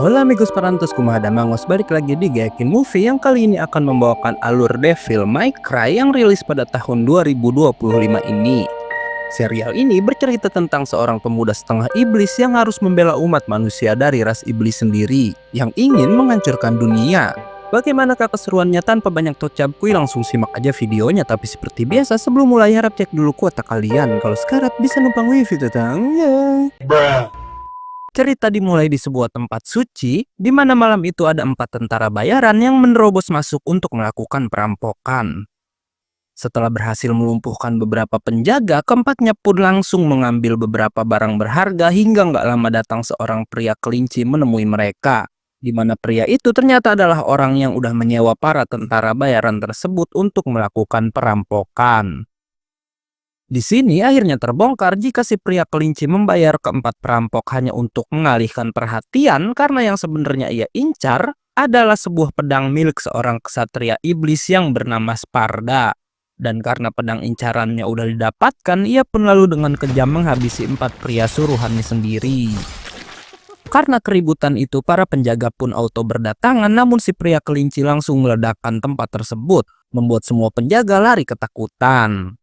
Hola amigos parantos kumaha mangos, balik lagi di Gaikin Movie yang kali ini akan membawakan alur Devil May Cry yang rilis pada tahun 2025 ini. Serial ini bercerita tentang seorang pemuda setengah iblis yang harus membela umat manusia dari ras iblis sendiri yang ingin menghancurkan dunia. Bagaimanakah keseruannya? Tanpa banyak tocapkui langsung simak aja videonya. Tapi seperti biasa sebelum mulai harap cek dulu kuota kalian. Kalau sekarat bisa numpang wifi tetangga. Cerita dimulai di sebuah tempat suci, di mana malam itu ada 4 tentara bayaran yang menerobos masuk untuk melakukan perampokan. Setelah berhasil melumpuhkan beberapa penjaga, keempatnya pun langsung mengambil beberapa barang berharga hingga nggak lama datang seorang pria kelinci menemui mereka. Di mana pria itu ternyata adalah orang yang udah menyewa para tentara bayaran tersebut untuk melakukan perampokan. Di sini akhirnya terbongkar jika si pria kelinci membayar keempat perampok hanya untuk mengalihkan perhatian karena yang sebenarnya ia incar adalah sebuah pedang milik seorang ksatria iblis yang bernama Sparda. Dan karena pedang incarannya udah didapatkan, ia pun lalu dengan kejam menghabisi 4 pria suruhannya sendiri. Karena keributan itu, para penjaga pun auto berdatangan, namun si pria kelinci langsung meledakkan tempat tersebut, membuat semua penjaga lari ketakutan.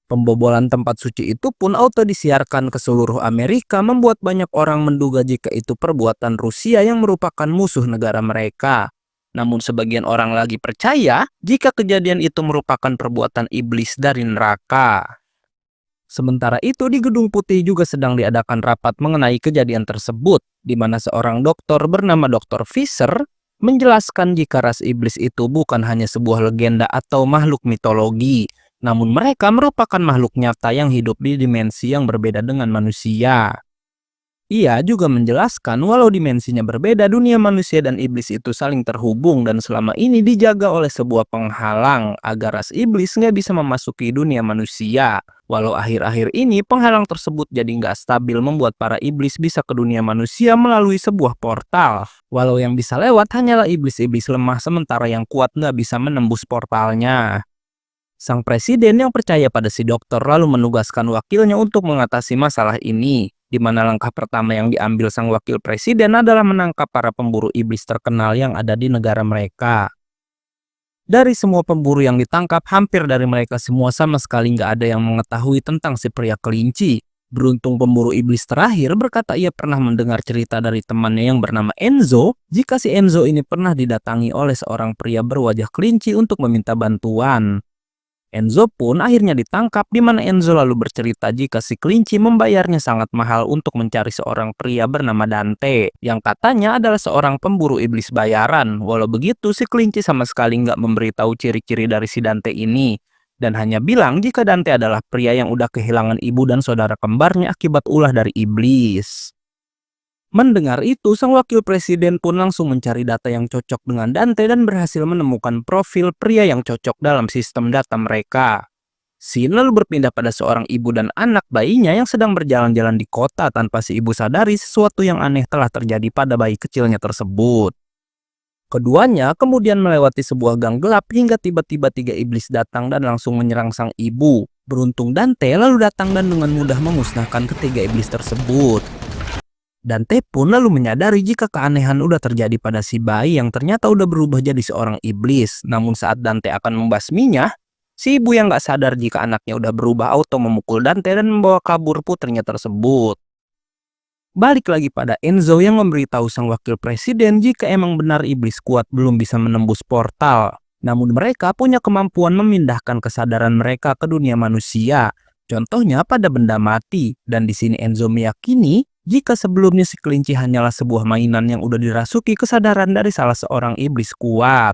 Pembobolan tempat suci itu pun auto disiarkan ke seluruh Amerika, membuat banyak orang menduga jika itu perbuatan Rusia yang merupakan musuh negara mereka. Namun sebagian orang lagi percaya jika kejadian itu merupakan perbuatan iblis dari neraka. Sementara itu di Gedung Putih juga sedang diadakan rapat mengenai kejadian tersebut, di mana seorang dokter bernama Dr. Fisher menjelaskan jika ras iblis itu bukan hanya sebuah legenda atau makhluk mitologi, namun mereka merupakan makhluk nyata yang hidup di dimensi yang berbeda dengan manusia. Ia juga menjelaskan walau dimensinya berbeda, dunia manusia dan iblis itu saling terhubung dan selama ini dijaga oleh sebuah penghalang agar ras iblis nggak bisa memasuki dunia manusia. Walau akhir-akhir ini penghalang tersebut jadi nggak stabil, membuat para iblis bisa ke dunia manusia melalui sebuah portal. Walau yang bisa lewat hanyalah iblis-iblis lemah, sementara yang kuat nggak bisa menembus portalnya. Sang presiden yang percaya pada si dokter lalu menugaskan wakilnya untuk mengatasi masalah ini, di mana langkah pertama yang diambil sang wakil presiden adalah menangkap para pemburu iblis terkenal yang ada di negara mereka. Dari semua pemburu yang ditangkap, hampir dari mereka semua sama sekali nggak ada yang mengetahui tentang si pria kelinci. Beruntung pemburu iblis terakhir berkata ia pernah mendengar cerita dari temannya yang bernama Enzo, jika si Enzo ini pernah didatangi oleh seorang pria berwajah kelinci untuk meminta bantuan. Enzo pun akhirnya ditangkap, di mana Enzo lalu bercerita jika si kelinci membayarnya sangat mahal untuk mencari seorang pria bernama Dante yang katanya adalah seorang pemburu iblis bayaran. Walau begitu, si kelinci sama sekali nggak memberitahu ciri-ciri dari si Dante ini dan hanya bilang jika Dante adalah pria yang udah kehilangan ibu dan saudara kembarnya akibat ulah dari iblis. Mendengar itu, sang wakil presiden pun langsung mencari data yang cocok dengan Dante dan berhasil menemukan profil pria yang cocok dalam sistem data mereka. Scene lalu berpindah pada seorang ibu dan anak bayinya yang sedang berjalan-jalan di kota tanpa si ibu sadari sesuatu yang aneh telah terjadi pada bayi kecilnya tersebut. Keduanya kemudian melewati sebuah gang gelap hingga tiba-tiba 3 iblis datang dan langsung menyerang sang ibu. Beruntung Dante lalu datang dan dengan mudah memusnahkan ketiga iblis tersebut. Dante pun lalu menyadari jika keanehan udah terjadi pada si bayi yang ternyata udah berubah jadi seorang iblis. Namun saat Dante akan membasminya, si ibu yang gak sadar jika anaknya udah berubah auto memukul Dante dan membawa kabur putrinya tersebut. Balik lagi pada Enzo yang memberitahu sang wakil presiden jika emang benar iblis kuat belum bisa menembus portal. Namun mereka punya kemampuan memindahkan kesadaran mereka ke dunia manusia. Contohnya pada benda mati, dan di sini Enzo meyakini jika sebelumnya si kelinci hanyalah sebuah mainan yang udah dirasuki kesadaran dari salah seorang iblis kuat.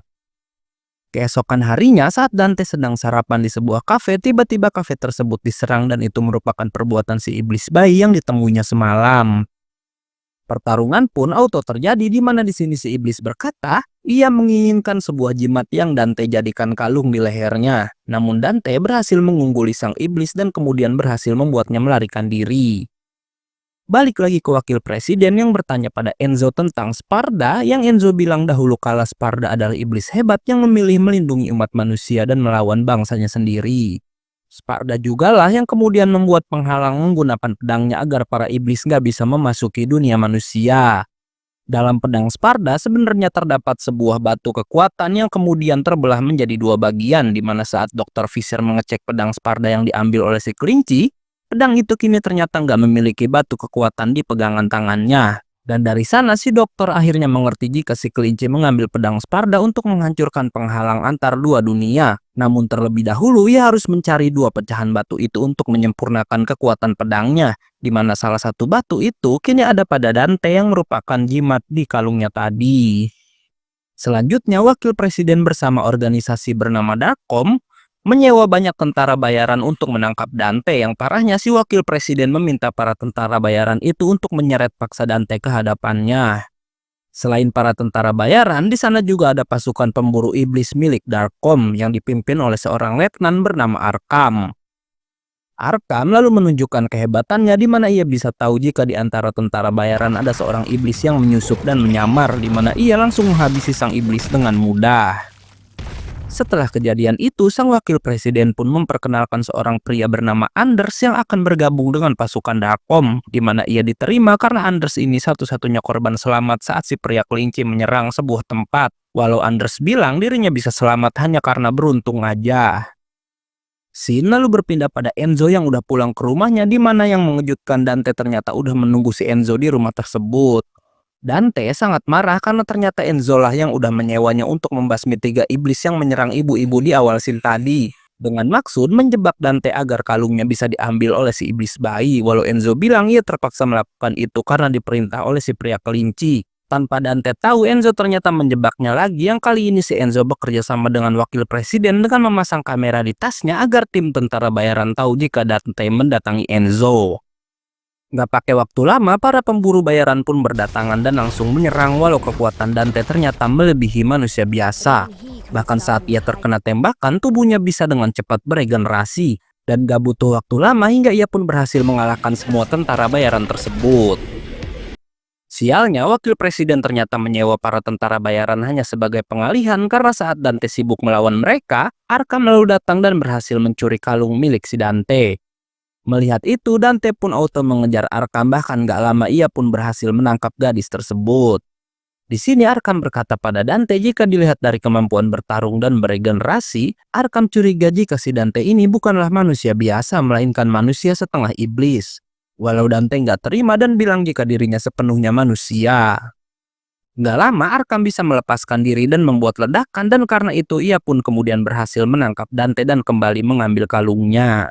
Keesokan harinya saat Dante sedang sarapan di sebuah kafe, tiba-tiba kafe tersebut diserang dan itu merupakan perbuatan si iblis bayi yang ditemuinya semalam. Pertarungan pun auto terjadi, di mana di sini si iblis berkata ia menginginkan sebuah jimat yang Dante jadikan kalung di lehernya. Namun Dante berhasil mengungguli sang iblis dan kemudian berhasil membuatnya melarikan diri. Balik lagi ke wakil presiden yang bertanya pada Enzo tentang Sparda, yang Enzo bilang dahulu kala Sparda adalah iblis hebat yang memilih melindungi umat manusia dan melawan bangsanya sendiri. Sparda jugalah yang kemudian membuat penghalang menggunakan pedangnya agar para iblis nggak bisa memasuki dunia manusia. Dalam pedang Sparda sebenarnya terdapat sebuah batu kekuatan yang kemudian terbelah menjadi dua bagian, di mana saat Dr. Fisher mengecek pedang Sparda yang diambil oleh si kelinci, pedang itu kini ternyata nggak memiliki batu kekuatan di pegangan tangannya. Dan dari sana si dokter akhirnya mengerti jika si kelinci mengambil pedang Sparda untuk menghancurkan penghalang antar dua dunia. Namun terlebih dahulu ia harus mencari dua pecahan batu itu untuk menyempurnakan kekuatan pedangnya, di mana salah satu batu itu kini ada pada Dante yang merupakan jimat di kalungnya tadi. Selanjutnya, wakil presiden bersama organisasi bernama Darkom menyewa banyak tentara bayaran untuk menangkap Dante. Yang parahnya si wakil presiden meminta para tentara bayaran itu untuk menyeret paksa Dante ke hadapannya. Selain para tentara bayaran, di sana juga ada pasukan pemburu iblis milik Darkom yang dipimpin oleh seorang letnan bernama Arkham. Arkham lalu menunjukkan kehebatannya di mana ia bisa tahu jika di antara tentara bayaran ada seorang iblis yang menyusup dan menyamar, di mana ia langsung menghabisi sang iblis dengan mudah. Setelah kejadian itu, sang wakil presiden pun memperkenalkan seorang pria bernama Anders yang akan bergabung dengan pasukan Darkom, di mana ia diterima karena Anders ini satu-satunya korban selamat saat si pria kelinci menyerang sebuah tempat. Walau Anders bilang dirinya bisa selamat hanya karena beruntung aja. Scene lalu berpindah pada Enzo yang udah pulang ke rumahnya, di mana yang mengejutkan Dante ternyata udah menunggu si Enzo di rumah tersebut. Dante sangat marah karena ternyata Enzo lah yang udah menyewanya untuk membasmi 3 iblis yang menyerang ibu-ibu di awal scene tadi. Dengan maksud menjebak Dante agar kalungnya bisa diambil oleh si iblis bayi. Walau Enzo bilang ia terpaksa melakukan itu karena diperintah oleh si pria kelinci. Tanpa Dante tahu, Enzo ternyata menjebaknya lagi. Yang kali ini si Enzo bekerja sama dengan wakil presiden dengan memasang kamera di tasnya agar tim tentara bayaran tahu jika Dante mendatangi Enzo. Nggak pakai waktu lama, para pemburu bayaran pun berdatangan dan langsung menyerang walau kekuatan Dante ternyata melebihi manusia biasa. Bahkan saat ia terkena tembakan, tubuhnya bisa dengan cepat beregenerasi. Dan gak butuh waktu lama hingga ia pun berhasil mengalahkan semua tentara bayaran tersebut. Sialnya, wakil presiden ternyata menyewa para tentara bayaran hanya sebagai pengalihan karena saat Dante sibuk melawan mereka, Arkham lalu datang dan berhasil mencuri kalung milik si Dante. Melihat itu, Dante pun auto mengejar Arkham, bahkan gak lama ia pun berhasil menangkap gadis tersebut. Di sini Arkham berkata pada Dante jika dilihat dari kemampuan bertarung dan beregenerasi, Arkham curiga jika si Dante ini bukanlah manusia biasa, melainkan manusia setengah iblis. Walau Dante gak terima dan bilang jika dirinya sepenuhnya manusia. Gak lama Arkham bisa melepaskan diri dan membuat ledakan, dan karena itu ia pun kemudian berhasil menangkap Dante dan kembali mengambil kalungnya.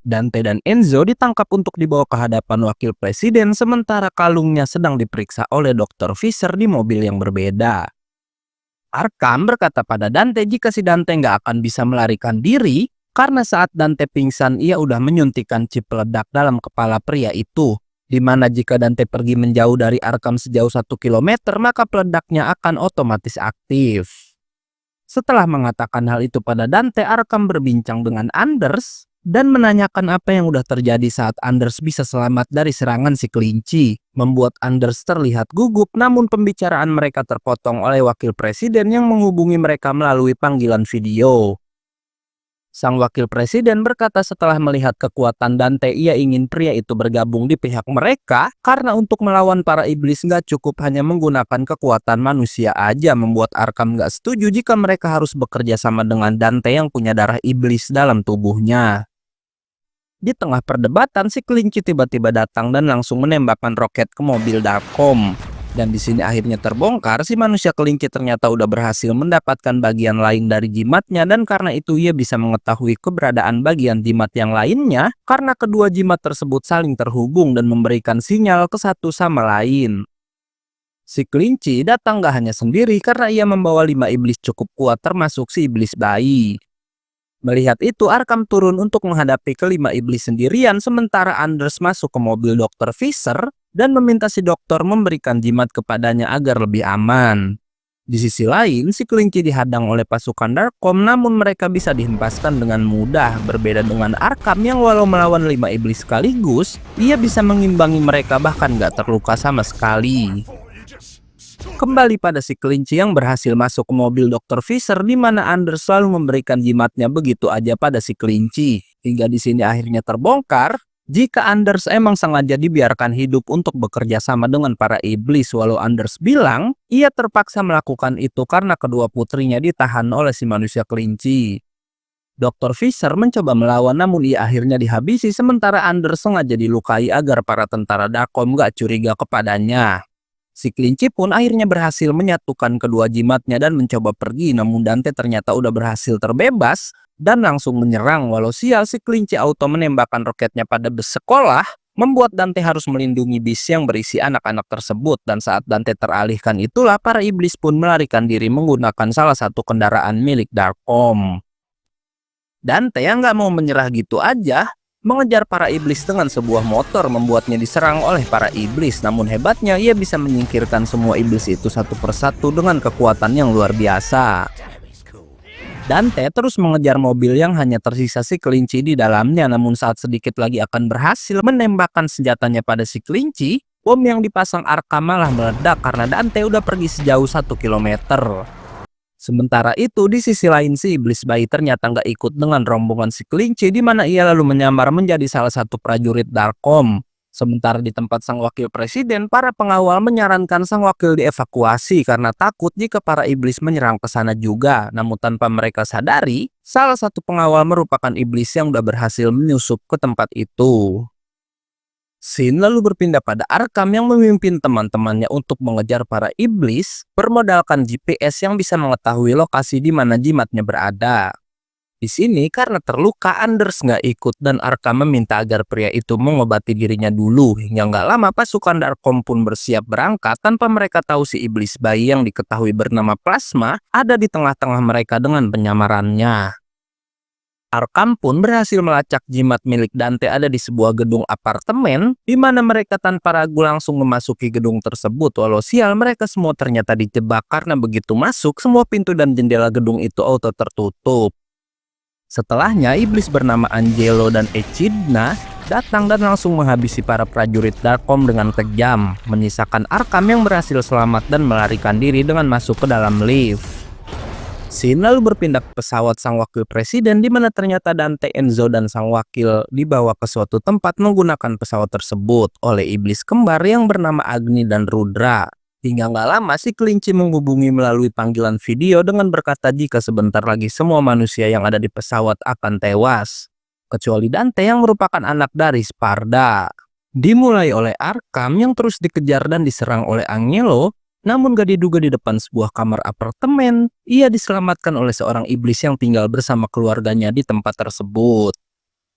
Dante dan Enzo ditangkap untuk dibawa ke hadapan wakil presiden, sementara kalungnya sedang diperiksa oleh Dr. Fisher di mobil yang berbeda. Arkham berkata pada Dante jika si Dante nggak akan bisa melarikan diri, karena saat Dante pingsan ia udah menyuntikkan chip peledak dalam kepala pria itu, di mana jika Dante pergi menjauh dari Arkham sejauh 1 kilometer, maka peledaknya akan otomatis aktif. Setelah mengatakan hal itu pada Dante, Arkham berbincang dengan Anders dan menanyakan apa yang udah terjadi saat Anders bisa selamat dari serangan si kelinci. Membuat Anders terlihat gugup, namun pembicaraan mereka terpotong oleh wakil presiden yang menghubungi mereka melalui panggilan video. Sang wakil presiden berkata setelah melihat kekuatan Dante, ia ingin pria itu bergabung di pihak mereka karena untuk melawan para iblis nggak cukup hanya menggunakan kekuatan manusia aja. Membuat Arkham nggak setuju jika mereka harus bekerja sama dengan Dante yang punya darah iblis dalam tubuhnya. Di tengah perdebatan, si kelinci tiba-tiba datang dan langsung menembakkan roket ke mobil Darkom. Dan di sini akhirnya terbongkar, si manusia kelinci ternyata udah berhasil mendapatkan bagian lain dari jimatnya, dan karena itu ia bisa mengetahui keberadaan bagian jimat yang lainnya karena kedua jimat tersebut saling terhubung dan memberikan sinyal ke satu sama lain. Si kelinci datang gak hanya sendiri karena ia membawa 5 iblis cukup kuat termasuk si iblis bayi. Melihat itu, Arkham turun untuk menghadapi kelima iblis sendirian, sementara Anders masuk ke mobil Dr. Fisher dan meminta si dokter memberikan jimat kepadanya agar lebih aman. Di sisi lain, si kelinci dihadang oleh pasukan Darkom, namun mereka bisa dihempaskan dengan mudah. Berbeda dengan Arkham yang walau melawan 5 iblis sekaligus, ia bisa mengimbangi mereka bahkan gak terluka sama sekali. Kembali pada si kelinci yang berhasil masuk ke mobil Dr. Fisher, di mana Anders selalu memberikan jimatnya begitu aja pada si kelinci. Hingga di sini akhirnya terbongkar Jika Anders emang sengaja dibiarkan hidup untuk bekerja sama dengan para iblis, walau Anders bilang ia terpaksa melakukan itu karena kedua putrinya ditahan oleh si manusia kelinci. Dr. Fisher mencoba melawan namun ia akhirnya dihabisi sementara Anders sengaja dilukai agar para tentara Darkom gak curiga kepadanya. Si kelinci pun akhirnya berhasil menyatukan kedua jimatnya dan mencoba pergi, namun Dante ternyata udah berhasil terbebas dan langsung menyerang. Walau sial, si kelinci auto menembakkan roketnya pada bus sekolah, membuat Dante harus melindungi bis yang berisi anak-anak tersebut. Dan saat Dante teralihkan itulah para iblis pun melarikan diri menggunakan salah satu kendaraan milik Darkom. Dante yang nggak mau menyerah gitu aja, mengejar para iblis dengan sebuah motor membuatnya diserang oleh para iblis. Namun hebatnya ia bisa menyingkirkan semua iblis itu satu persatu dengan kekuatan yang luar biasa. Dante terus mengejar mobil yang hanya tersisa si kelinci di dalamnya, namun saat sedikit lagi akan berhasil menembakkan senjatanya pada si kelinci, bom yang dipasang Arkham malah meledak karena Dante udah pergi sejauh 1 kilometer. Sementara itu di sisi lain si iblis bayi ternyata nggak ikut dengan rombongan si kelinci, di mana ia lalu menyamar menjadi salah satu prajurit Darkom. Sementara di tempat sang wakil presiden, para pengawal menyarankan sang wakil dievakuasi karena takut jika para iblis menyerang ke sana juga. Namun tanpa mereka sadari, salah satu pengawal merupakan iblis yang udah berhasil menyusup ke tempat itu. Sin lalu berpindah pada Arkham yang memimpin teman-temannya untuk mengejar para iblis, bermodalkan GPS yang bisa mengetahui lokasi di mana jimatnya berada. Di sini karena terluka, Anders nggak ikut dan Arkham meminta agar pria itu mengobati dirinya dulu. Hingga nggak lama pasukan Darkom pun bersiap berangkat tanpa mereka tahu si iblis bayi yang diketahui bernama Plasma ada di tengah-tengah mereka dengan penyamarannya. Arkham pun berhasil melacak jimat milik Dante ada di sebuah gedung apartemen, di mana mereka tanpa ragu langsung memasuki gedung tersebut. Walau sial, mereka semua ternyata dijebak karena begitu masuk, semua pintu dan jendela gedung itu auto tertutup. Setelahnya, iblis bernama Angelo dan Echidna datang dan langsung menghabisi para prajurit Darkom dengan kejam, menyisakan Arkham yang berhasil selamat dan melarikan diri dengan masuk ke dalam lift. Sin lalu berpindah ke pesawat sang wakil presiden, di mana ternyata Dante, Enzo, dan sang wakil dibawa ke suatu tempat menggunakan pesawat tersebut oleh iblis kembar yang bernama Agni dan Rudra. Hingga nggak lama si kelinci menghubungi melalui panggilan video dengan berkata jika sebentar lagi semua manusia yang ada di pesawat akan tewas, kecuali Dante yang merupakan anak dari Sparda. Dimulai oleh Arkham yang terus dikejar dan diserang oleh Angelo. Namun gak diduga di depan sebuah kamar apartemen, ia diselamatkan oleh seorang iblis yang tinggal bersama keluarganya di tempat tersebut.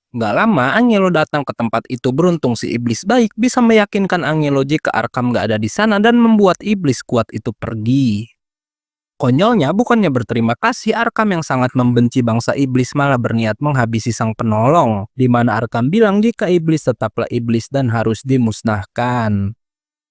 Gak lama, Angelo datang ke tempat itu. Beruntung si iblis baik bisa meyakinkan Angelo jika Arkham gak ada di sana dan membuat iblis kuat itu pergi. Konyolnya, bukannya berterima kasih, Arkham yang sangat membenci bangsa iblis malah berniat menghabisi sang penolong, di mana Arkham bilang jika iblis tetaplah iblis dan harus dimusnahkan.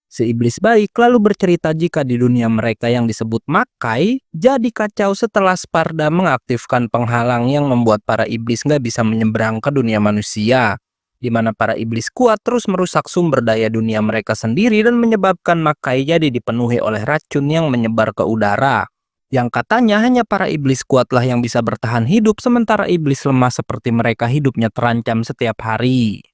Si iblis baik lalu bercerita jika di dunia mereka yang disebut Makai jadi kacau setelah Sparda mengaktifkan penghalang yang membuat para iblis nggak bisa menyeberang ke dunia manusia, di mana para iblis kuat terus merusak sumber daya dunia mereka sendiri dan menyebabkan Makai jadi dipenuhi oleh racun yang menyebar ke udara. Yang katanya hanya para iblis kuatlah yang bisa bertahan hidup, sementara iblis lemah seperti mereka hidupnya terancam setiap hari.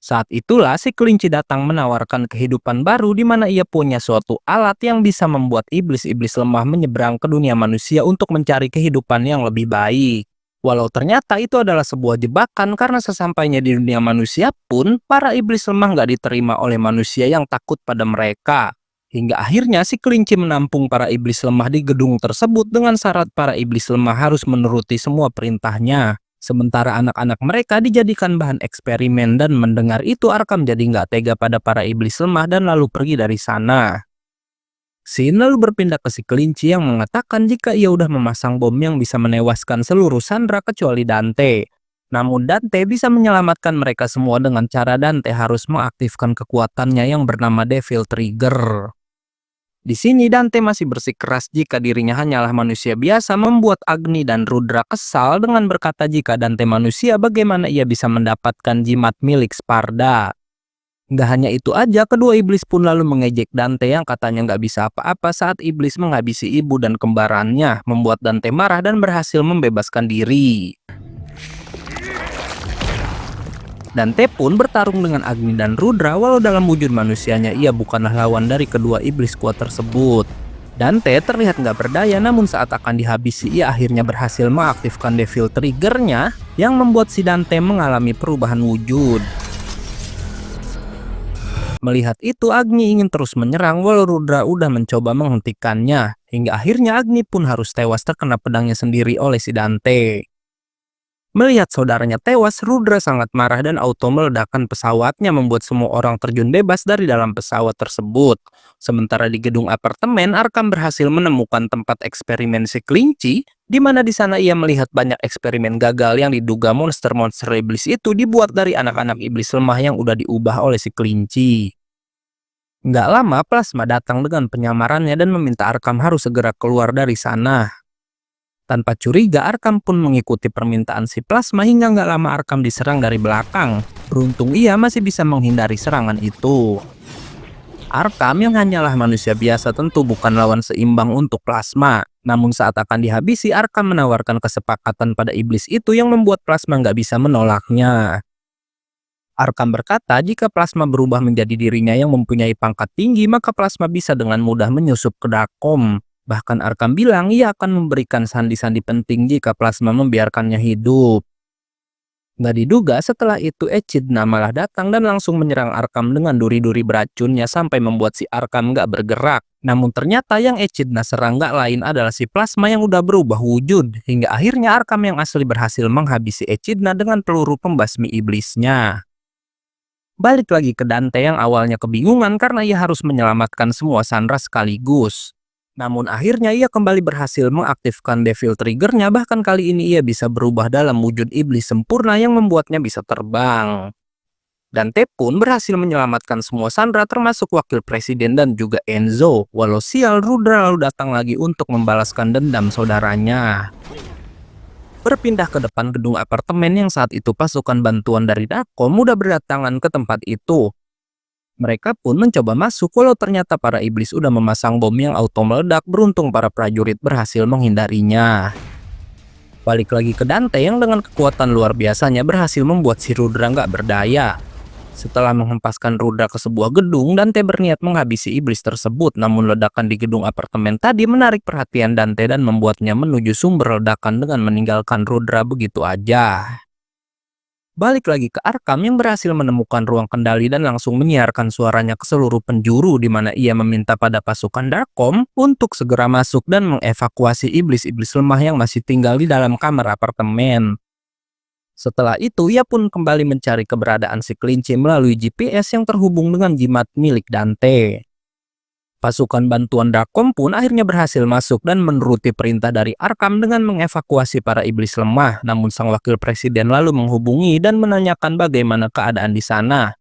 Saat itulah si kelinci datang menawarkan kehidupan baru, di mana ia punya suatu alat yang bisa membuat iblis-iblis lemah menyeberang ke dunia manusia untuk mencari kehidupan yang lebih baik. Walau ternyata itu adalah sebuah jebakan karena sesampainya di dunia manusia pun para iblis lemah nggak diterima oleh manusia yang takut pada mereka. Hingga akhirnya si kelinci menampung para iblis lemah di gedung tersebut dengan syarat para iblis lemah harus menuruti semua perintahnya. Sementara anak-anak mereka dijadikan bahan eksperimen dan mendengar itu Arkham jadi nggak tega pada para iblis lemah dan lalu pergi dari sana. Sin lalu berpindah ke si kelinci yang mengatakan jika ia udah memasang bom yang bisa menewaskan seluruh sandera kecuali Dante. Namun Dante bisa menyelamatkan mereka semua dengan cara Dante harus mengaktifkan kekuatannya yang bernama Devil Trigger. Di sini Dante masih bersikeras jika dirinya hanyalah manusia biasa, membuat Agni dan Rudra kesal dengan berkata jika Dante manusia bagaimana ia bisa mendapatkan jimat milik Sparda. Nggak hanya itu aja, kedua iblis pun lalu mengejek Dante yang katanya nggak bisa apa-apa saat iblis menghabisi ibu dan kembarannya, membuat Dante marah dan berhasil membebaskan diri. Dante pun bertarung dengan Agni dan Rudra walau dalam wujud manusianya ia bukanlah lawan dari kedua iblis kuat tersebut. Dante terlihat nggak berdaya, namun saat akan dihabisi ia akhirnya berhasil mengaktifkan Devil Trigger-nya yang membuat si Dante mengalami perubahan wujud. Melihat itu Agni ingin terus menyerang walau Rudra udah mencoba menghentikannya, hingga akhirnya Agni pun harus tewas terkena pedangnya sendiri oleh si Dante. Melihat saudaranya tewas, Rudra sangat marah dan auto meledakkan pesawatnya membuat semua orang terjun bebas dari dalam pesawat tersebut. Sementara di gedung apartemen, Arkham berhasil menemukan tempat eksperimen si kelinci, di mana di sana ia melihat banyak eksperimen gagal yang diduga monster-monster iblis itu dibuat dari anak-anak iblis lemah yang udah diubah oleh si kelinci. Nggak lama, Plasma datang dengan penyamarannya dan meminta Arkham harus segera keluar dari sana. Tanpa curiga, Arkham pun mengikuti permintaan si Plasma hingga nggak lama Arkham diserang dari belakang. Beruntung ia masih bisa menghindari serangan itu. Arkham yang hanyalah manusia biasa tentu bukan lawan seimbang untuk Plasma. Namun saat akan dihabisi, Arkham menawarkan kesepakatan pada iblis itu yang membuat Plasma nggak bisa menolaknya. Arkham berkata jika Plasma berubah menjadi dirinya yang mempunyai pangkat tinggi, maka Plasma bisa dengan mudah menyusup ke Darkholm. Bahkan Arkham bilang ia akan memberikan sandi-sandi penting jika Plasma membiarkannya hidup. Nggak diduga setelah itu Echidna malah datang dan langsung menyerang Arkham dengan duri-duri beracunnya sampai membuat si Arkham nggak bergerak. Namun ternyata yang Echidna serang nggak lain adalah si Plasma yang udah berubah wujud. Hingga akhirnya Arkham yang asli berhasil menghabisi Echidna dengan peluru pembasmi iblisnya. Balik lagi ke Dante yang awalnya kebingungan karena ia harus menyelamatkan semua Sandra sekaligus. Namun akhirnya ia kembali berhasil mengaktifkan Devil Trigger-nya, bahkan kali ini ia bisa berubah dalam wujud iblis sempurna yang membuatnya bisa terbang. Dante pun berhasil menyelamatkan semua Sandra termasuk wakil presiden dan juga Enzo, walau sial Rudra lalu datang lagi untuk membalaskan dendam saudaranya. Berpindah ke depan gedung apartemen yang saat itu pasukan bantuan dari Darkholm mudah berdatangan ke tempat itu. Mereka pun mencoba masuk walau ternyata para iblis udah memasang bom yang auto meledak. Beruntung para prajurit berhasil menghindarinya. Balik lagi ke Dante yang dengan kekuatan luar biasanya berhasil membuat si Rudra nggak berdaya. Setelah menghempaskan Rudra ke sebuah gedung, Dante berniat menghabisi iblis tersebut. Namun ledakan di gedung apartemen tadi menarik perhatian Dante dan membuatnya menuju sumber ledakan dengan meninggalkan Rudra begitu aja. Balik lagi ke Arkham yang berhasil menemukan ruang kendali dan langsung menyiarkan suaranya ke seluruh penjuru di mana ia meminta pada pasukan Darkholm untuk segera masuk dan mengevakuasi iblis-iblis lemah yang masih tinggal di dalam kamar apartemen. Setelah itu ia pun kembali mencari keberadaan si kelinci melalui GPS yang terhubung dengan jimat milik Dante. Pasukan bantuan Darkholm pun akhirnya berhasil masuk dan menuruti perintah dari Arkham dengan mengevakuasi para iblis lemah. Namun sang wakil presiden lalu menghubungi dan menanyakan bagaimana keadaan di sana.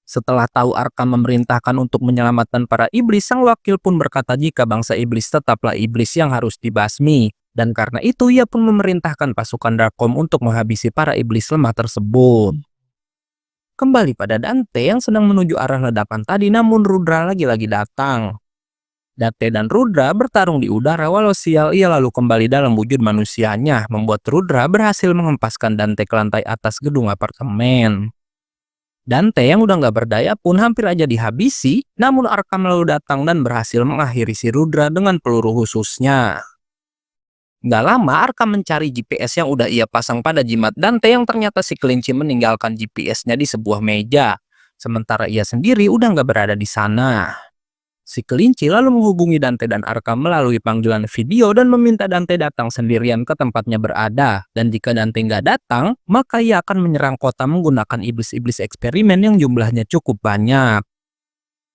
Setelah tahu Arkham memerintahkan untuk menyelamatkan para iblis, sang wakil pun berkata jika bangsa iblis tetaplah iblis yang harus dibasmi. Dan karena itu ia pun memerintahkan pasukan Darkholm untuk menghabisi para iblis lemah tersebut. Kembali pada Dante yang sedang menuju arah ledakan tadi, namun Rudra lagi-lagi datang. Dante dan Rudra bertarung di udara walau sial ia lalu kembali dalam wujud manusianya, membuat Rudra berhasil menghempaskan Dante ke lantai atas gedung apartemen. Dante yang udah nggak berdaya pun hampir aja dihabisi, namun Arkham lalu datang dan berhasil mengakhiri si Rudra dengan peluru khususnya. Nggak lama Arkham mencari GPS yang udah ia pasang pada jimat Dante yang ternyata si kelinci meninggalkan GPS-nya di sebuah meja. Sementara ia sendiri udah nggak berada di sana. Si kelinci lalu menghubungi Dante dan Arkham melalui panggilan video dan meminta Dante datang sendirian ke tempatnya berada. Dan jika Dante nggak datang, maka ia akan menyerang kota menggunakan iblis-iblis eksperimen yang jumlahnya cukup banyak.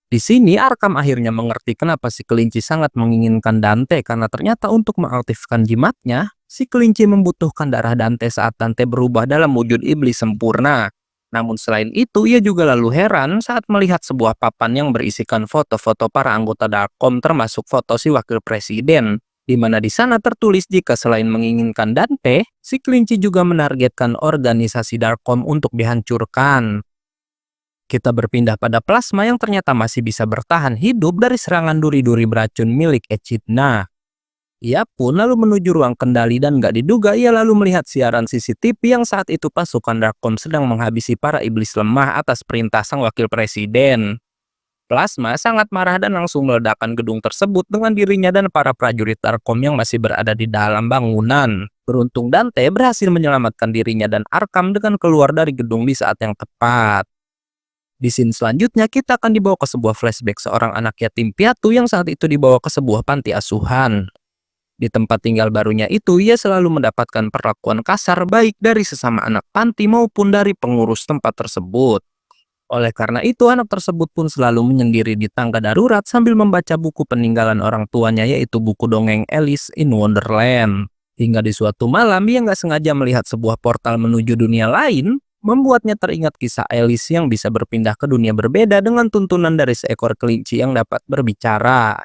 Di sini Arkham akhirnya mengerti kenapa si kelinci sangat menginginkan Dante karena ternyata untuk mengaktifkan jimatnya, si kelinci membutuhkan darah Dante saat Dante berubah dalam wujud iblis sempurna. Namun selain itu ia juga lalu heran saat melihat sebuah papan yang berisikan foto-foto para anggota Darkholm termasuk foto si wakil presiden. Di mana di sana tertulis jika selain menginginkan Dante, si kelinci juga menargetkan organisasi Darkholm untuk dihancurkan. Kita berpindah pada Plasma yang ternyata masih bisa bertahan hidup dari serangan duri-duri beracun milik Echidna. Ia pun lalu menuju ruang kendali dan gak diduga ia lalu melihat siaran CCTV yang saat itu pasukan Darkom sedang menghabisi para iblis lemah atas perintah sang wakil presiden. Plasma sangat marah dan langsung meledakkan gedung tersebut dengan dirinya dan para prajurit Darkom yang masih berada di dalam bangunan. Beruntung Dante berhasil menyelamatkan dirinya dan Arkham dengan keluar dari gedung di saat yang tepat. Di scene selanjutnya kita akan dibawa ke sebuah flashback seorang anak yatim piatu yang saat itu dibawa ke sebuah panti asuhan. Di tempat tinggal barunya itu, ia selalu mendapatkan perlakuan kasar baik dari sesama anak panti maupun dari pengurus tempat tersebut. Oleh karena itu, anak tersebut pun selalu menyendiri di tangga darurat sambil membaca buku peninggalan orang tuanya, yaitu buku dongeng Alice in Wonderland. Hingga di suatu malam, ia nggak sengaja melihat sebuah portal menuju dunia lain, membuatnya teringat kisah Alice yang bisa berpindah ke dunia berbeda dengan tuntunan dari seekor kelinci yang dapat berbicara.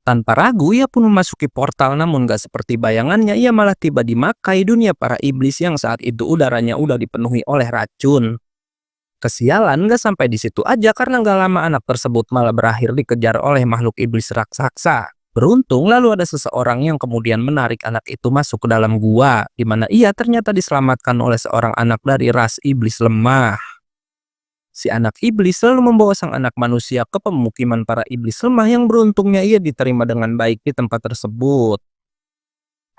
Tanpa ragu, ia pun memasuki portal, namun gak seperti bayangannya, ia malah tiba di Makai, dunia para iblis yang saat itu udaranya udah dipenuhi oleh racun. Kesialan gak sampai di situ aja karena gak lama anak tersebut malah berakhir dikejar oleh makhluk iblis raksasa. Beruntung lalu ada seseorang yang kemudian menarik anak itu masuk ke dalam gua, di mana ia ternyata diselamatkan oleh seorang anak dari ras iblis lemah. Si anak iblis selalu membawa sang anak manusia ke pemukiman para iblis lemah yang beruntungnya ia diterima dengan baik di tempat tersebut.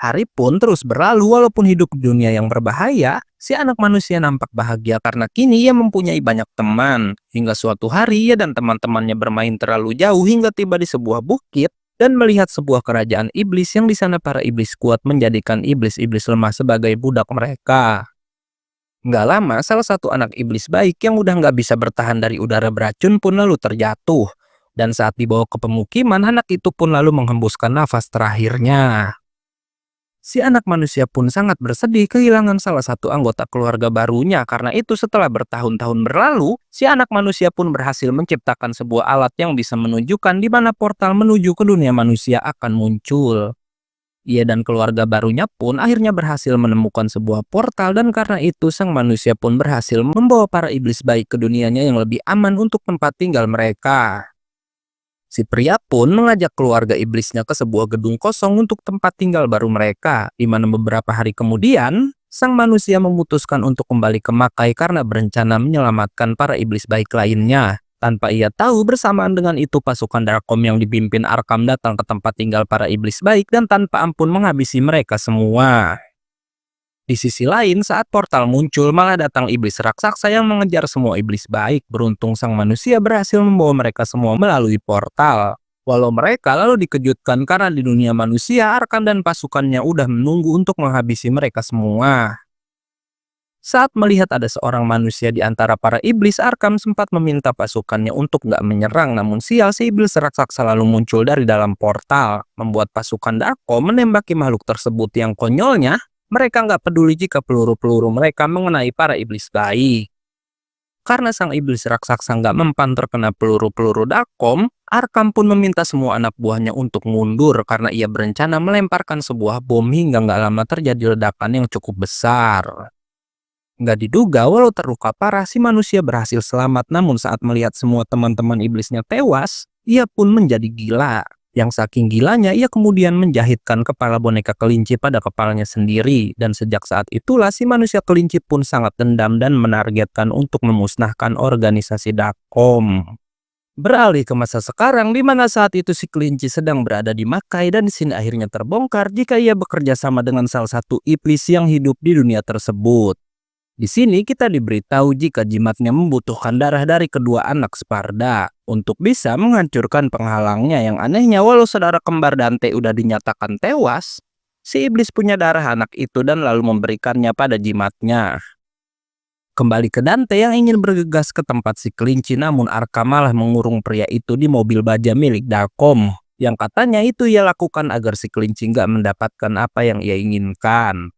Hari pun terus berlalu walaupun hidup di dunia yang berbahaya, si anak manusia nampak bahagia karena kini ia mempunyai banyak teman. Hingga suatu hari ia dan teman-temannya bermain terlalu jauh hingga tiba di sebuah bukit dan melihat sebuah kerajaan iblis yang di sana para iblis kuat menjadikan iblis-iblis lemah sebagai budak mereka. Nggak lama, salah satu anak iblis baik yang udah nggak bisa bertahan dari udara beracun pun lalu terjatuh. Dan saat dibawa ke pemukiman, anak itu pun lalu menghembuskan nafas terakhirnya. Si anak manusia pun sangat bersedih kehilangan salah satu anggota keluarga barunya. Karena itu setelah bertahun-tahun berlalu, si anak manusia pun berhasil menciptakan sebuah alat yang bisa menunjukkan di mana portal menuju ke dunia manusia akan muncul. Ia dan keluarga barunya pun akhirnya berhasil menemukan sebuah portal dan karena itu sang manusia pun berhasil membawa para iblis baik ke dunianya yang lebih aman untuk tempat tinggal mereka. Si pria pun mengajak keluarga iblisnya ke sebuah gedung kosong untuk tempat tinggal baru mereka, di mana beberapa hari kemudian, sang manusia memutuskan untuk kembali ke Makai karena berencana menyelamatkan para iblis baik lainnya. Tanpa ia tahu, bersamaan dengan itu pasukan Darkom yang dipimpin Arkham datang ke tempat tinggal para iblis baik dan tanpa ampun menghabisi mereka semua. Di sisi lain, saat portal muncul, malah datang iblis raksasa yang mengejar semua iblis baik. Beruntung sang manusia berhasil membawa mereka semua melalui portal. Walau mereka lalu dikejutkan karena di dunia manusia, Arkham dan pasukannya udah menunggu untuk menghabisi mereka semua. Saat melihat ada seorang manusia di antara para iblis, Arkham sempat meminta pasukannya untuk nggak menyerang, namun sial si iblis raksasa lalu muncul dari dalam portal, membuat pasukan Darkom menembaki makhluk tersebut yang konyolnya, mereka nggak peduli jika peluru-peluru mereka mengenai para iblis baik. Karena sang iblis raksasa nggak mempan terkena peluru-peluru Darkom, Arkham pun meminta semua anak buahnya untuk mundur karena ia berencana melemparkan sebuah bom hingga nggak lama terjadi ledakan yang cukup besar. Nggak diduga, walau terluka parah, si manusia berhasil selamat. Namun saat melihat semua teman-teman iblisnya tewas, ia pun menjadi gila. Yang saking gilanya, ia kemudian menjahitkan kepala boneka kelinci pada kepalanya sendiri. Dan sejak saat itulah, si manusia kelinci pun sangat dendam dan menargetkan untuk memusnahkan organisasi Darkom. Beralih ke masa sekarang, di mana saat itu si kelinci sedang berada di Makai dan di sini akhirnya terbongkar jika ia bekerja sama dengan salah satu iblis yang hidup di dunia tersebut. Di sini kita diberitahu jika jimatnya membutuhkan darah dari kedua anak Sparda untuk bisa menghancurkan penghalangnya. Yang anehnya, walau saudara kembar Dante udah dinyatakan tewas, si iblis punya darah anak itu dan lalu memberikannya pada jimatnya. Kembali ke Dante yang ingin bergegas ke tempat si kelinci, namun Arkham malah mengurung pria itu di mobil baja milik Darkom, yang katanya itu ia lakukan agar si kelinci nggak mendapatkan apa yang ia inginkan.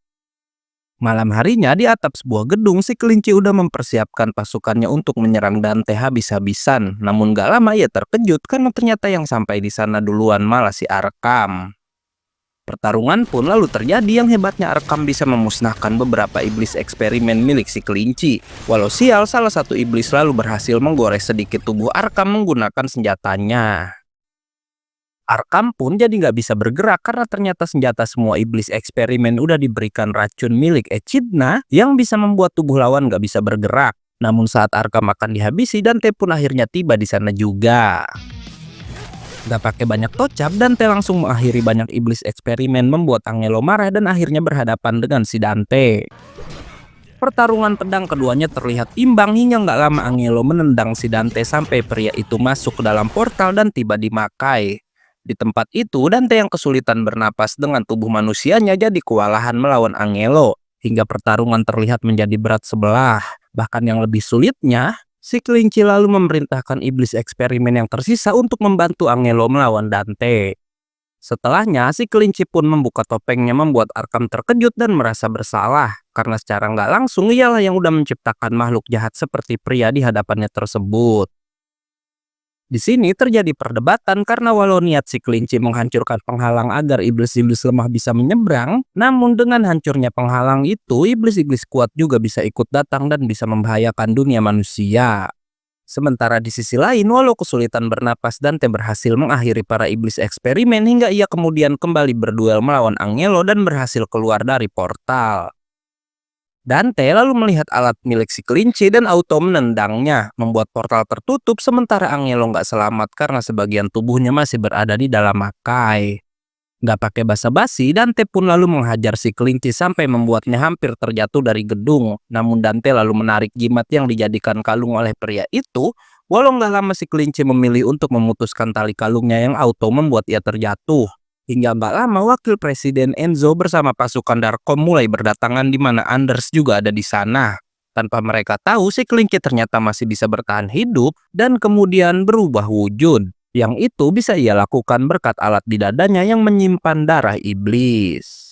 Malam harinya di atap sebuah gedung, si kelinci udah mempersiapkan pasukannya untuk menyerang Dante habis-habisan. Namun gak lama ia terkejut karena ternyata yang sampai di sana duluan malah si Arkham. Pertarungan pun lalu terjadi. Yang hebatnya Arkham bisa memusnahkan beberapa iblis eksperimen milik si kelinci. Walau sial, salah satu iblis lalu berhasil menggores sedikit tubuh Arkham menggunakan senjatanya. Arkham pun jadi nggak bisa bergerak karena ternyata senjata semua iblis eksperimen udah diberikan racun milik Echidna yang bisa membuat tubuh lawan nggak bisa bergerak. Namun saat Arkham akan dihabisi, Dante pun akhirnya tiba di sana juga. Nggak pakai banyak tocap, Dante langsung mengakhiri banyak iblis eksperimen, membuat Angelo marah dan akhirnya berhadapan dengan si Dante. Pertarungan pedang keduanya terlihat imbang hingga nggak lama Angelo menendang si Dante sampai pria itu masuk ke dalam portal dan tiba di Makai. Di tempat itu, Dante yang kesulitan bernapas dengan tubuh manusianya jadi kewalahan melawan Angelo, hingga pertarungan terlihat menjadi berat sebelah. Bahkan yang lebih sulitnya, si kelinci lalu memerintahkan iblis eksperimen yang tersisa untuk membantu Angelo melawan Dante. Setelahnya, si kelinci pun membuka topengnya membuat Arkham terkejut dan merasa bersalah, karena secara nggak langsung ialah yang udah menciptakan makhluk jahat seperti pria di hadapannya tersebut. Di sini terjadi perdebatan karena walau niat si kelinci menghancurkan penghalang agar iblis-iblis lemah bisa menyeberang, namun dengan hancurnya penghalang itu, iblis-iblis kuat juga bisa ikut datang dan bisa membahayakan dunia manusia. Sementara di sisi lain, walau kesulitan bernapas, Dante berhasil mengakhiri para iblis eksperimen hingga ia kemudian kembali berduel melawan Angelo dan berhasil keluar dari portal. Dante lalu melihat alat milik si kelinci dan auto menendangnya, membuat portal tertutup sementara Angelo nggak selamat karena sebagian tubuhnya masih berada di dalam Makai. Nggak pakai basa-basi, Dante pun lalu menghajar si kelinci sampai membuatnya hampir terjatuh dari gedung. Namun Dante lalu menarik jimat yang dijadikan kalung oleh pria itu, walau nggak lama si kelinci memilih untuk memutuskan tali kalungnya yang auto membuat ia terjatuh. Hingga nggak lama Wakil Presiden Enzo bersama pasukan Darkom mulai berdatangan di mana Anders juga ada di sana. Tanpa mereka tahu, si kelinci ternyata masih bisa bertahan hidup dan kemudian berubah wujud. Yang itu bisa ia lakukan berkat alat di dadanya yang menyimpan darah iblis.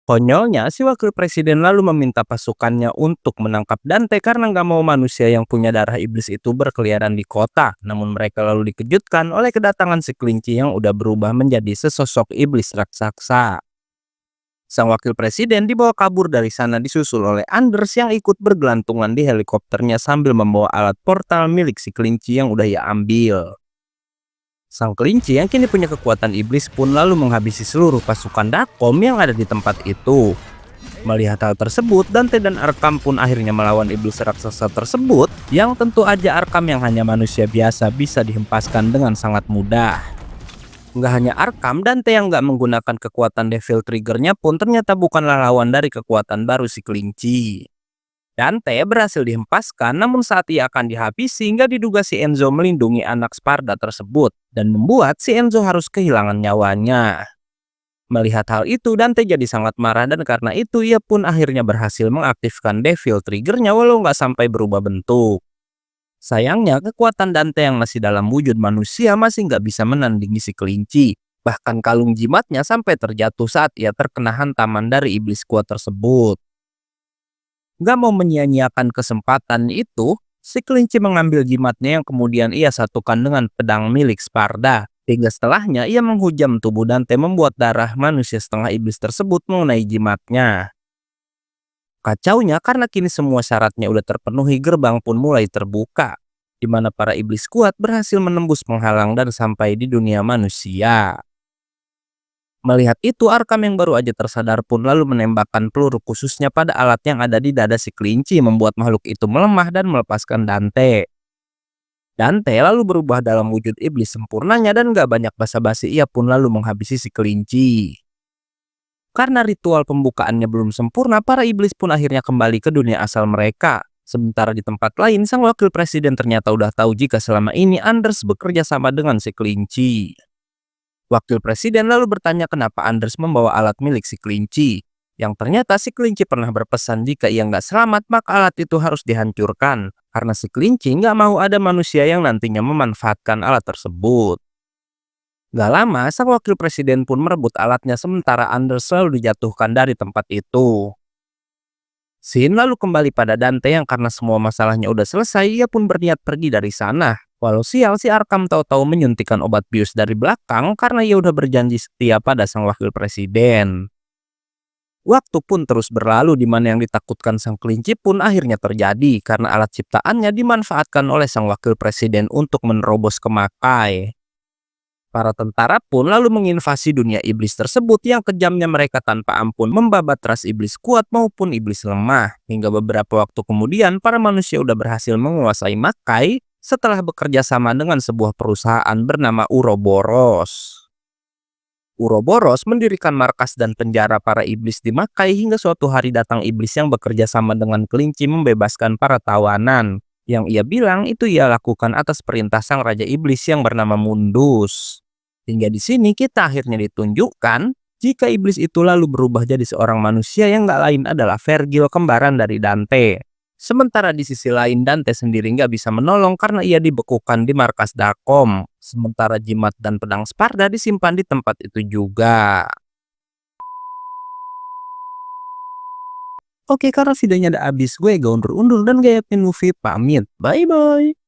Konyolnya, si wakil presiden lalu meminta pasukannya untuk menangkap Dante karena nggak mau manusia yang punya darah iblis itu berkeliaran di kota. Namun mereka lalu dikejutkan oleh kedatangan si kelinci yang udah berubah menjadi sesosok iblis raksasa. Sang wakil presiden dibawa kabur dari sana disusul oleh Anders yang ikut bergelantungan di helikopternya sambil membawa alat portal milik si kelinci yang udah ia ambil. Sang kelinci yang kini punya kekuatan iblis pun lalu menghabisi seluruh pasukan Darkom yang ada di tempat itu. Melihat hal tersebut, Dante dan Arkham pun akhirnya melawan iblis raksasa tersebut, yang tentu aja Arkham yang hanya manusia biasa bisa dihempaskan dengan sangat mudah. Nggak hanya Arkham, Dante yang nggak menggunakan kekuatan Devil Trigger-nya pun ternyata bukanlah lawan dari kekuatan baru si kelinci. Dante berhasil dihempaskan, namun saat ia akan dihabisi hingga diduga si Enzo melindungi anak Sparda tersebut dan membuat si Enzo harus kehilangan nyawanya. Melihat hal itu, Dante jadi sangat marah dan karena itu ia pun akhirnya berhasil mengaktifkan Devil Trigger-nya walau nggak sampai berubah bentuk. Sayangnya, kekuatan Dante yang masih dalam wujud manusia masih nggak bisa menandingi si kelinci. Bahkan kalung jimatnya sampai terjatuh saat ia terkena hantaman dari iblis kuat tersebut. Gak mau menyia-nyiakan kesempatan itu, si kelinci mengambil jimatnya yang kemudian ia satukan dengan pedang milik Sparda. Hingga setelahnya ia menghujam tubuh Dante membuat darah manusia setengah iblis tersebut mengenai jimatnya. Kacaunya karena kini semua syaratnya udah terpenuhi, gerbang pun mulai terbuka, di mana para iblis kuat berhasil menembus penghalang dan sampai di dunia manusia. Melihat itu, Arkham yang baru aja tersadar pun lalu menembakkan peluru khususnya pada alat yang ada di dada si kelinci membuat makhluk itu melemah dan melepaskan Dante. Dante lalu berubah dalam wujud iblis sempurnanya dan gak banyak basa-basi ia pun lalu menghabisi si kelinci. Karena ritual pembukaannya belum sempurna, para iblis pun akhirnya kembali ke dunia asal mereka. Sementara di tempat lain, sang wakil presiden ternyata udah tahu jika selama ini Anders bekerja sama dengan si kelinci. Wakil presiden lalu bertanya kenapa Anders membawa alat milik si kelinci. Yang ternyata si kelinci pernah berpesan jika ia nggak selamat maka alat itu harus dihancurkan. Karena si kelinci nggak mau ada manusia yang nantinya memanfaatkan alat tersebut. Gak lama, sang wakil presiden pun merebut alatnya sementara Anders selalu dijatuhkan dari tempat itu. Scene lalu kembali pada Dante yang karena semua masalahnya udah selesai, ia pun berniat pergi dari sana. Walau sial, si Arkham tahu-tahu menyuntikkan obat bius dari belakang karena ia udah berjanji setia pada sang wakil presiden. Waktu pun terus berlalu di mana yang ditakutkan sang kelinci pun akhirnya terjadi karena alat ciptaannya dimanfaatkan oleh sang wakil presiden untuk menerobos ke Makai. Para tentara pun lalu menginvasi dunia iblis tersebut yang kejamnya mereka tanpa ampun membabat ras iblis kuat maupun iblis lemah. Hingga beberapa waktu kemudian para manusia udah berhasil menguasai Makai setelah bekerja sama dengan sebuah perusahaan bernama Uroboros. Uroboros mendirikan markas dan penjara para iblis di Makai hingga suatu hari datang iblis yang bekerja sama dengan kelinci membebaskan para tawanan. Yang ia bilang itu ia lakukan atas perintah sang raja iblis yang bernama Mundus. Hingga di sini kita akhirnya ditunjukkan jika iblis itu lalu berubah jadi seorang manusia yang gak lain adalah Vergil, kembaran dari Dante. Sementara di sisi lain Dante sendiri nggak bisa menolong karena ia dibekukan di markas Dakom. Sementara jimat dan pedang Sparda disimpan di tempat itu juga. Oke, karena videonya udah habis, gue gak undur-undur dan gak yakin movie pamit. Bye-bye.